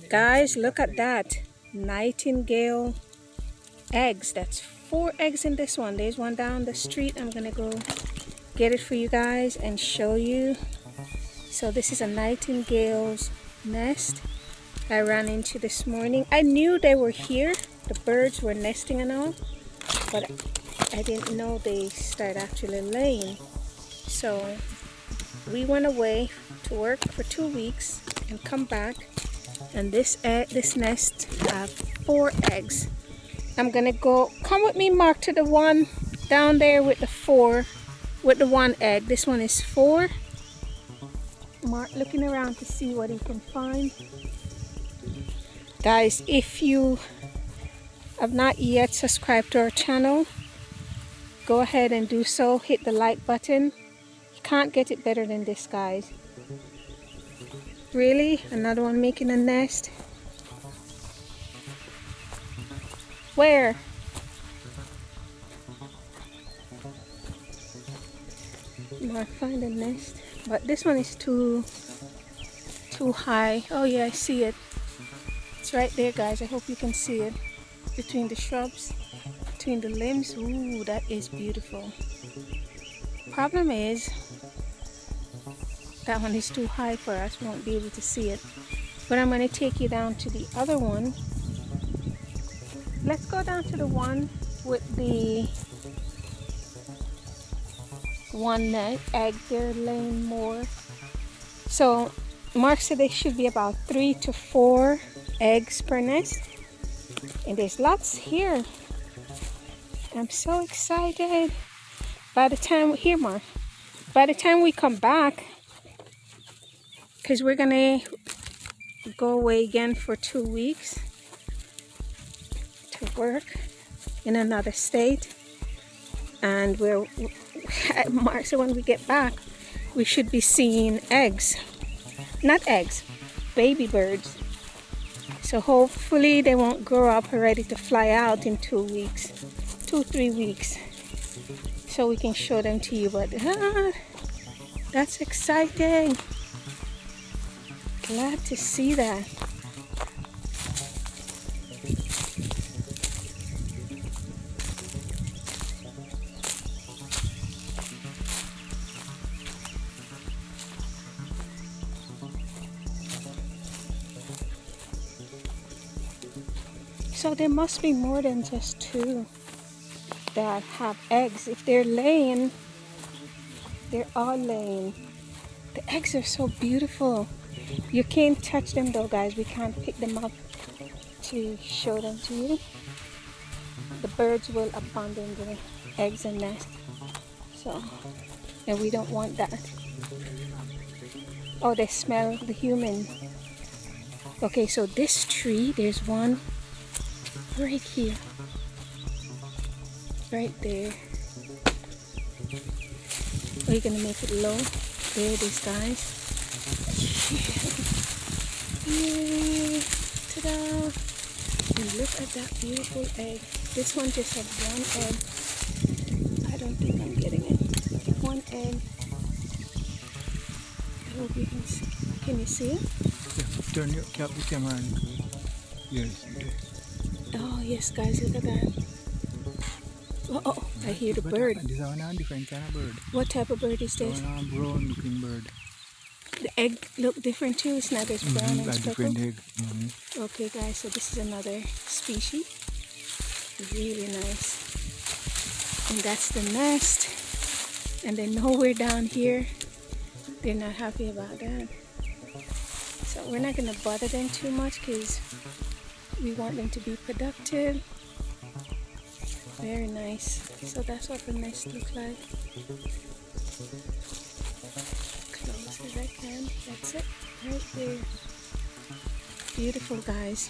Guys, look at that. Nightingale eggs. That's 4 eggs in this one. There's one down the street. I'm gonna go get it for you guys and show you. So this is a nightingale's nest I ran into this morning. I knew they were here. The birds were nesting and all, but I didn't know they start actually laying. So we went away to work for 2 weeks and come back, and this nest have 4 eggs. I'm gonna go, come with me, Mark, to the one down there with the 4, with the 1 egg. This one is 4. Mark looking around to see what he can find. Guys, if you have not yet subscribed to our channel, go ahead and do so. Hit the like button. You can't get it better than this, guys. Really? Another one making a nest? Where? Mark find a nest, but this one is too high. Oh yeah, I see it. It's right there, guys. I hope you can see it between the shrubs, between the limbs. Ooh, that is beautiful. Problem is that one is too high for us. We won't be able to see it, but I'm going to take you down to the other one. Let's go down to the one with the 1 egg. They're laying more. So Mark said there should be about 3 to 4 eggs per nest, and there's lots here. I'm so excited. By the time Mark, by the time we come back, because we're gonna go away again for 2 weeks to work in another state, and Mark said when we get back we should be seeing eggs, not eggs, baby birds. So hopefully they won't grow up ready to fly out in 2 weeks, 2-3 weeks, so we can show them to you. But that's exciting. Glad to see that. So there must be more than just 2 that have eggs. If they're laying, they're all laying. The eggs are so beautiful. You can't touch them though, guys. We can't pick them up to show them to you. The birds will abandon the eggs and nest. So, and we don't want that. Oh, they smell the human. Okay, so this tree, there's one right here, right there. We're gonna make it low. There it is, guys. Yeah. Ta-da! And look at that beautiful egg. This one just had 1 egg. I don't think I'm getting it. 1 egg. I hope you can see. Can you see it? Yeah, turn your camera on. Yes. Oh yes, guys, look at that. Oh, I hear the bird. This is a different kind of bird. What type of bird is this? A brown looking bird. The egg look different too. It's not as brown and different egg. Okay, guys, so this is another species. Really nice. And that's the nest. And they know we're down here. They're not happy about that. So we're not gonna bother them too much because we want them to be productive. Very nice. So that's what the nest looks like. Close as I can. That's it. Right there. Beautiful, guys.